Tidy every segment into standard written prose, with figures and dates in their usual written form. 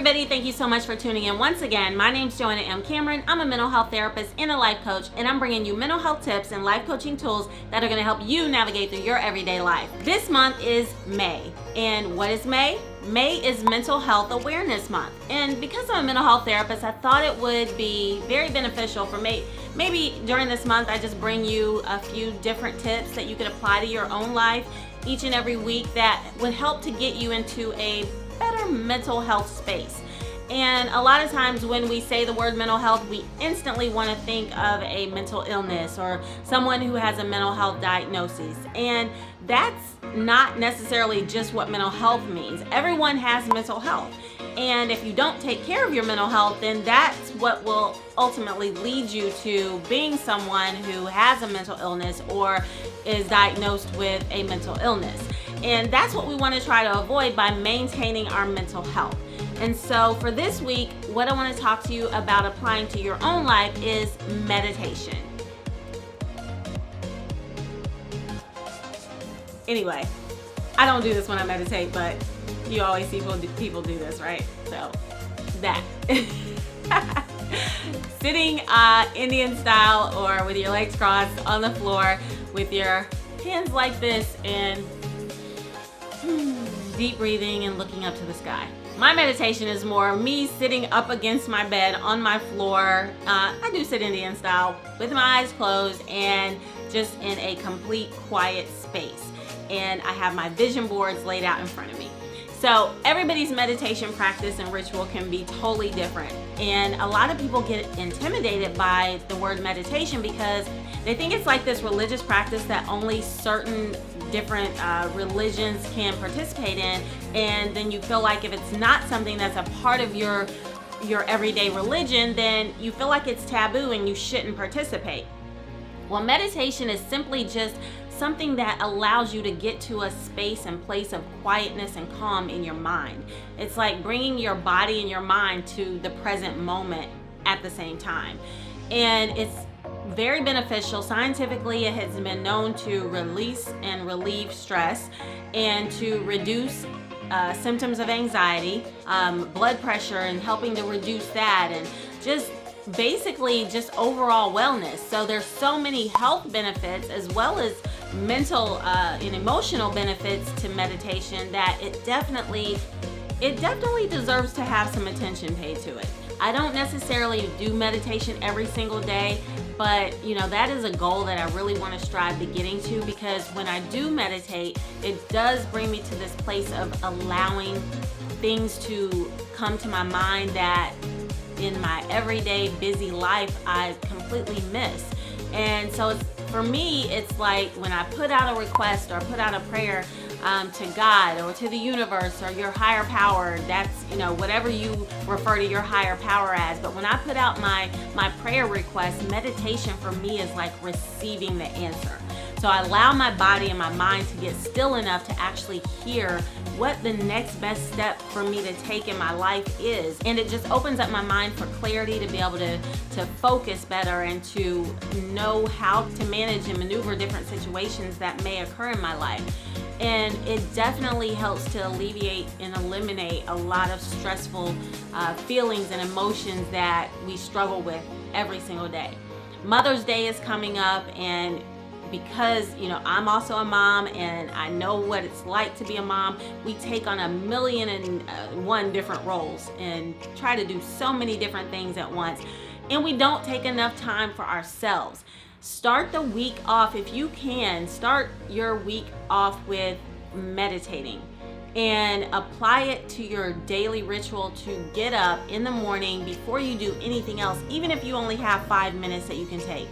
everybody, thank you so much for tuning in once again. My name's Joanna M. Cameron. I'm a mental health therapist and a life coach, and I'm bringing you mental health tips and life coaching tools that are going to help you navigate through your everyday life. This month is May, and what is May? May is Mental Health Awareness Month, and because I'm a mental health therapist, I thought it would be very beneficial for me. Maybe during this month I just bring you a few different tips that you can apply to your own life each and every week that would help to get you into a better mental health space. And a lot of times when we say the word mental health, we instantly want to think of a mental illness or someone who has a mental health diagnosis. And that's not necessarily just what mental health means. Everyone has mental health. And if you don't take care of your mental health, then that's what will ultimately lead you to being someone who has a mental illness or is diagnosed with a mental illness. And that's what we want to try to avoid by maintaining our mental health. And so for this week, what I want to talk to you about applying to your own life is meditation. Anyway, I don't do this when I meditate, but you always see people do this, right? So that. Sitting Indian style or with your legs crossed on the floor with your hands like this and deep breathing and looking up to the sky. My meditation is more me sitting up against my bed on my floor. I do sit Indian style with my eyes closed and just in a complete quiet space. And I have my vision boards laid out in front of me. So everybody's meditation practice and ritual can be totally different. And a lot of people get intimidated by the word meditation because they think it's like this religious practice that only certain different religions can participate in. And then you feel like if it's not something that's a part of your everyday religion, then you feel like it's taboo and you shouldn't participate. Well, meditation is simply just something that allows you to get to a space and place of quietness and calm in your mind. It's like bringing your body and your mind to the present moment at the same time. And it's very beneficial. Scientifically, it has been known to release and relieve stress and to reduce symptoms of anxiety, blood pressure, and helping to reduce that, and just basically just overall wellness. So there's so many health benefits as well as mental and emotional benefits to meditation that it definitely deserves to have some attention paid to it. I don't necessarily do meditation every single day, but that is a goal that I really want to strive to getting to, because when I do meditate, it does bring me to this place of allowing things to come to my mind that in my everyday busy life I completely miss. And so for me, it's like when I put out a request or put out a prayer to God or to the universe or your higher power, that's whatever you refer to your higher power as. But when I put out my prayer request, meditation for me is like receiving the answer. So I allow my body and my mind to get still enough to actually hear what the next best step for me to take in my life is. And it just opens up my mind for clarity to be able to focus better and to know how to manage and maneuver different situations that may occur in my life. And it definitely helps to alleviate and eliminate a lot of stressful feelings and emotions that we struggle with every single day. Mother's Day is coming up, and because I'm also a mom and I know what it's like to be a mom, we take on 1,000,001 different roles and try to do so many different things at once, and we don't take enough time for ourselves. Start the week off, if you can, start your week off with meditating and apply it to your daily ritual to get up in the morning before you do anything else. Even if you only have 5 minutes that you can take,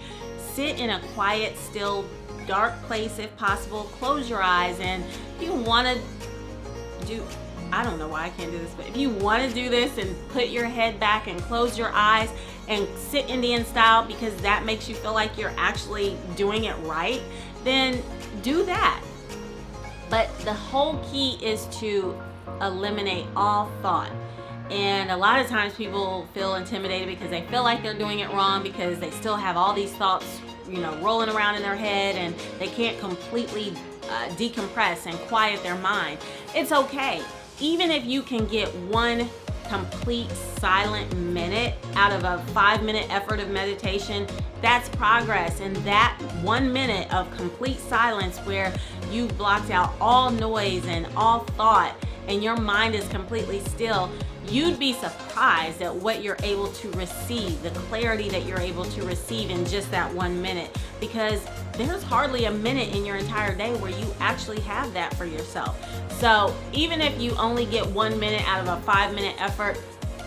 sit in a quiet, still, dark place if possible. Close your eyes, and if you want to do, I don't know why I can't do this, but if you want to do this and put your head back and close your eyes and sit Indian style because that makes you feel like you're actually doing it right, then do that. But the whole key is to eliminate all thought. And a lot of times people feel intimidated because they feel like they're doing it wrong because they still have all these thoughts, rolling around in their head, and they can't completely decompress and quiet their mind. It's okay. Even if you can get one complete silent minute out of a 5-minute effort of meditation, that's progress. And that 1 minute of complete silence where you've blocked out all noise and all thought and your mind is completely still, you'd be surprised at what you're able to receive, the clarity that you're able to receive in just that 1 minute, because there's hardly a minute in your entire day where you actually have that for yourself. So even if you only get 1 minute out of a 5-minute effort,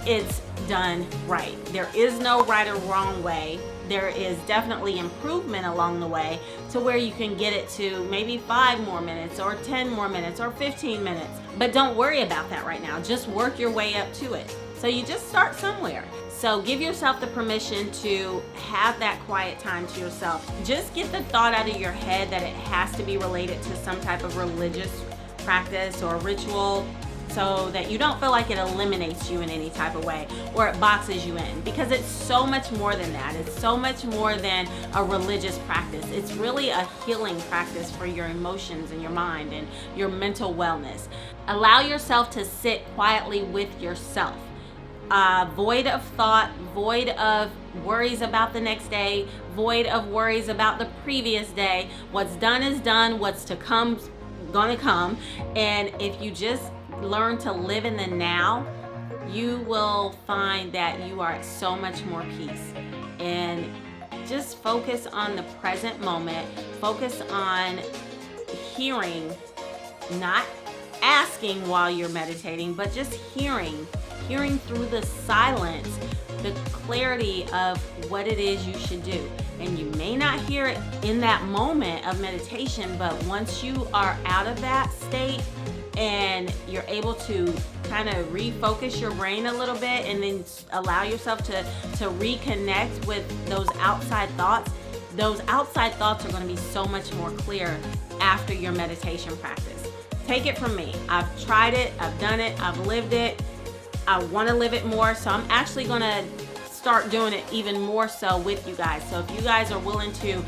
it's done right. There is no right or wrong way. There is definitely improvement along the way to where you can get it to maybe 5 more minutes or 10 more minutes or 15 minutes. But don't worry about that right now. Just work your way up to it. So you just start somewhere. So give yourself the permission to have that quiet time to yourself. Just get the thought out of your head that it has to be related to some type of religious practice or ritual, so that you don't feel like it eliminates you in any type of way or it boxes you in, because it's so much more than that. It's so much more than a religious practice. It's really a healing practice for your emotions and your mind and your mental wellness. Allow yourself to sit quietly with yourself, void of thought, void of worries about the next day, void of worries about the previous day. What's done is done, what's to come's gonna come. And if you just learn to live in the now, you will find that you are at so much more peace. And just focus on the present moment. Focus on hearing, not asking while you're meditating, but just hearing through the silence, the clarity of what it is you should do. And you may not hear it in that moment of meditation, but once you are out of that state and you're able to kind of refocus your brain a little bit and then allow yourself to reconnect with those outside thoughts are going to be so much more clear after your meditation practice. Take it from me. I've tried it, I've done it, I've lived it. I want to live it more, so I'm actually going to start doing it even more so with you guys. So if you guys are willing to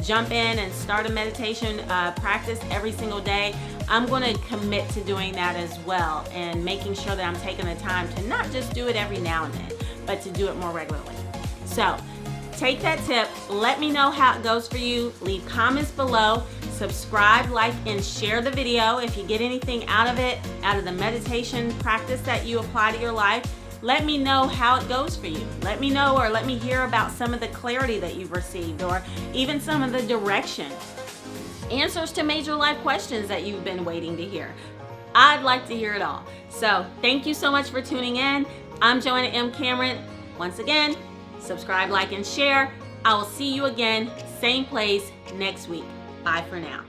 jump in and start a meditation practice every single day, I'm going to commit to doing that as well, and making sure that I'm taking the time to not just do it every now and then, but to do it more regularly. So take that tip. Let me know how it goes for you. Leave comments below. Subscribe, like, and share the video if you get anything out of it, out of the meditation practice that you apply to your life. Let me know how it goes for you. Let me know, or let me hear about some of the clarity that you've received, or even some of the direction. Answers to major life questions that you've been waiting to hear. I'd like to hear it all. So thank you so much for tuning in. I'm Joanna M. Cameron. Once again, subscribe, like, and share. I will see you again, same place next week. Bye for now.